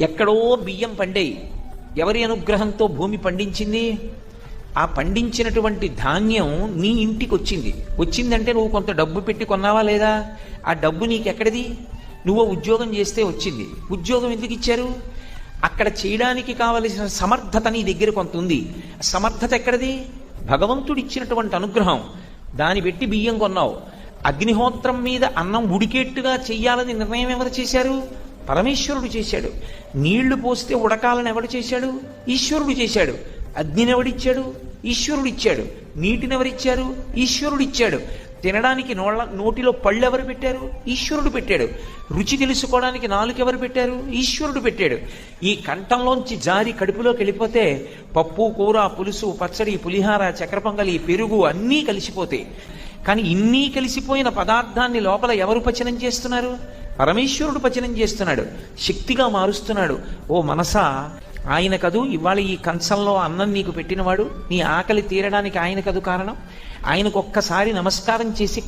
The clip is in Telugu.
ఎక్కడో బియ్యం పండేయి. ఎవరి అనుగ్రహంతో భూమి పండించింది? ఆ పండించినటువంటి ధాన్యం నీ ఇంటికి వచ్చింది. వచ్చిందంటే నువ్వు కొంత డబ్బు పెట్టి కొన్నావా లేదా? ఆ డబ్బు నీకెక్కడిది? నువ్వు ఉద్యోగం చేస్తే వచ్చింది. ఉద్యోగం ఎందుకు ఇచ్చారు? అక్కడ చేయడానికి కావలసిన సమర్థత నీ దగ్గర కొంత ఉంది. సమర్థత ఎక్కడిది? భగవంతుడు ఇచ్చినటువంటి అనుగ్రహం. దాన్ని పెట్టి బియ్యం కొన్నావు. అగ్నిహోత్రం మీద అన్నం ఉడికేట్టుగా చెయ్యాలని నిర్ణయం ఎవరు చేశారు? పరమేశ్వరుడు చేశాడు. నీళ్లు పోస్తే ఉడకాలని ఎవడు చేశాడు? ఈశ్వరుడు చేశాడు. అగ్నిని ఎవడిచ్చాడు? ఈశ్వరుడు ఇచ్చాడు. నీటిని ఎవరిచ్చారు? ఈశ్వరుడు ఇచ్చాడు. తినడానికి నోటిలో పళ్ళు ఎవరు పెట్టారు? ఈశ్వరుడు పెట్టాడు. రుచి తెలుసుకోవడానికి నాలుక ఎవరు పెట్టారు? ఈశ్వరుడు పెట్టాడు. ఈ కంఠంలోంచి జారి కడుపులోకి వెళ్ళిపోతే పప్పు, కూర, పులుసు, పచ్చడి, పులిహార, చక్కెర పొంగలి, పెరుగు అన్నీ కలిసిపోతాయి. కానీ ఇన్నీ కలిసిపోయిన పదార్థాన్ని లోపల ఎవరు పచనం చేస్తున్నారు? పరమేశ్వరుడు పచనం చేస్తున్నాడు, శక్తిగా మారుస్తున్నాడు. ఓ మనసా, ఆయన కదూ ఇవాళ ఈ కంచంలో అన్నం నీకు పెట్టినవాడు. నీ ఆకలి తీరడానికి ఆయన కదూ కారణం. ఆయనకు ఒక్కసారి నమస్కారం చేసి